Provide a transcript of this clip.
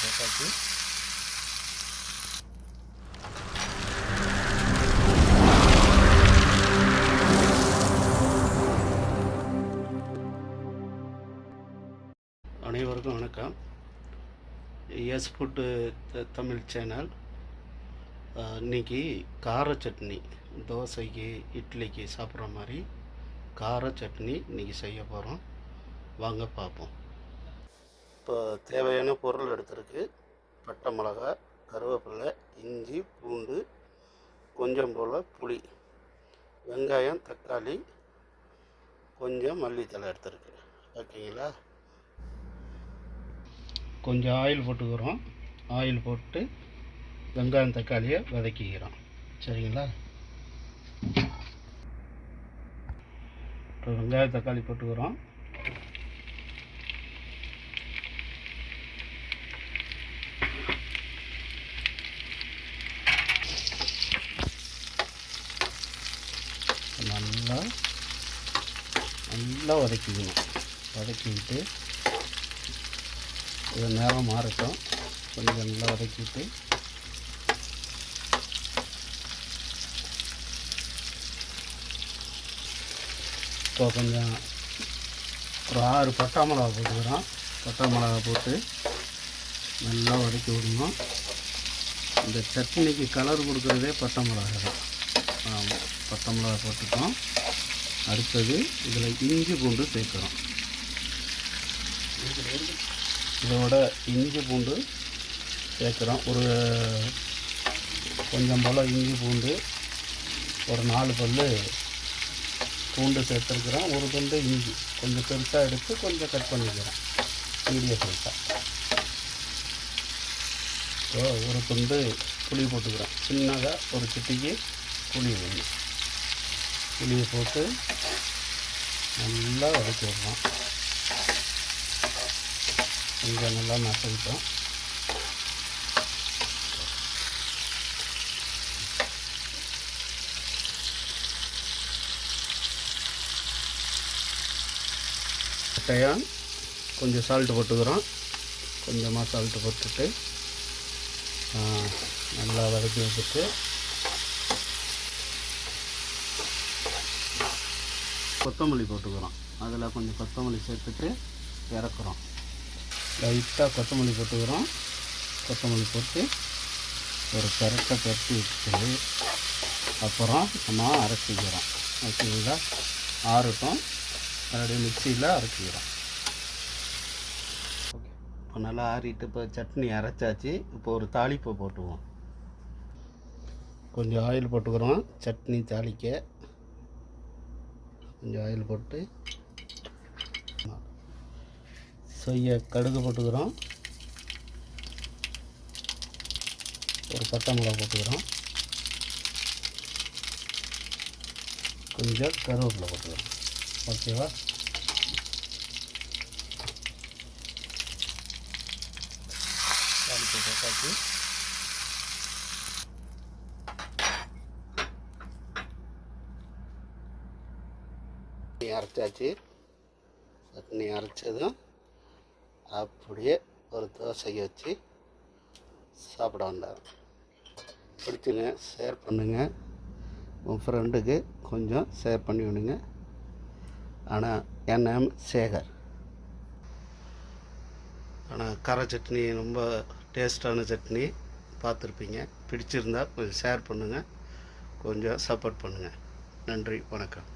போட்டாச்சு. அனைவருக்கும் வணக்கம். S food Tamil channel. இன்றைக்கி கார சட்னி, தோசைக்கு இட்லிக்கு சாப்பிட்ற மாதிரி கார சட்னி இன்றைக்கி செய்ய போகிறோம். வாங்க பார்ப்போம். இப்போ தேவையான பொருள் எடுத்துருக்கு: பட்டை மிளகா, கருவேப்பிலை, இஞ்சி, பூண்டு, கொஞ்சம் போல் புளி, வெங்காயம், தக்காளி, கொஞ்சம் மல்லித்தலை எடுத்துருக்கு. ஓகேங்களா? கொஞ்சம் ஆயில் போட்டுக்கிறோம். ஆயில் போட்டு வெங்காயம் தக்காளியை வதக்கிக்கிறோம். சரிங்களா? இப்போ வெங்காயம் தக்காளி போட்டுக்கிறோம். நல்லா வதக்கிக்கணும். வதக்கிக்கிட்டு இது நேரம் மாறட்டும். கொஞ்சம் நல்லா வதக்கிட்டு இப்போ கொஞ்சம் ஒரு 6 பட்டை மிளகா போட்டுக்கிறோம். பட்டை மிளகா போட்டு நல்லா வதக்கி விடணும். இந்த சட்னிக்கு கலர் கொடுக்குறதே பட்டை மிளகா தான். பட்டை மிளகா போட்டுட்டோம். அடுத்தது இதில் இஞ்சி பூண்டு சேர்க்குறோம். இதோட இஞ்சி பூண்டு சேர்க்குறோம். ஒரு கொஞ்சம் போல் இஞ்சி பூண்டு, ஒரு 4 பல் பூண்டு சேர்த்துருக்குறோம். ஒரு துண்டு இஞ்சி கொஞ்சம் பெருசாக எடுத்து கொஞ்சம் கட் பண்ணிக்கிறோம், மீடியம் சைஸாக. ஸோ ஒரு துண்டு புளி போட்டுக்கிறோம். சின்னதாக ஒரு சிட்டிக்கு புளி வேணும். புளியை போட்டு நல்லா வதக்கி விடலாம். கொஞ்சம் நல்லா மசிட்டோம். கட்டாயம் கொஞ்சம் சால்ட்டு போட்டுக்கிறோம். கொஞ்சமாக சால்ட்டு போட்டுட்டு நல்லா வதக்கி வச்சுட்டு கொத்தமல்லி போட்டுக்கிறோம். அதில் கொஞ்சம் கொத்தமல்லி சேர்த்துட்டு இறக்குறோம். லைட்டாக கொத்தமல்லி போட்டுக்கிறோம். கொத்தமல்லி போட்டு ஒரு பெரட்டை பெரட்டி வச்சுட்டு அப்புறம் நம்ம அரைச்சிக்கிறோம். ஓகேங்களா? ஆறட்டும். மறுபடியும் மிக்சியில் அரைச்சிக்கிறோம். ஓகே, இப்போ நல்லா ஆறிட்டு இப்போ சட்னி அரைச்சாச்சு. இப்போ ஒரு தாளிப்பை போட்டுக்குவோம். கொஞ்சம் ஆயில் போட்டுக்கிறோம். சட்னி தாளிக்க கொஞ்சம் ஆயில் போட்டு செய்ய கடுகு போட்டுக்கிறோம். ஒரு பட்டை மிளகா போட்டுக்கிறோம். கொஞ்சம் கருவேப்பிலை போட்டுக்கிறோம். ஓகேவா? தாளிப்பு போட்டாச்சு. அரைச்சாச்சு. சட்னி அரைச்சதும் அப்படியே ஒரு தோசையை வச்சு சாப்பிட வந்தார். பிடிச்சுங்க, ஷேர் பண்ணுங்கள். உன் ஃப்ரெண்டுக்கு கொஞ்சம் ஷேர் பண்ணி விடுங்க. ஆனால் என் நேம் சேகர். ஆனால் கார சட்னி ரொம்ப டேஸ்டான சட்னி பார்த்துருப்பீங்க. பிடிச்சிருந்தா கொஞ்சம் ஷேர் பண்ணுங்கள், கொஞ்சம் சப்போர்ட் பண்ணுங்கள். நன்றி, வணக்கம்.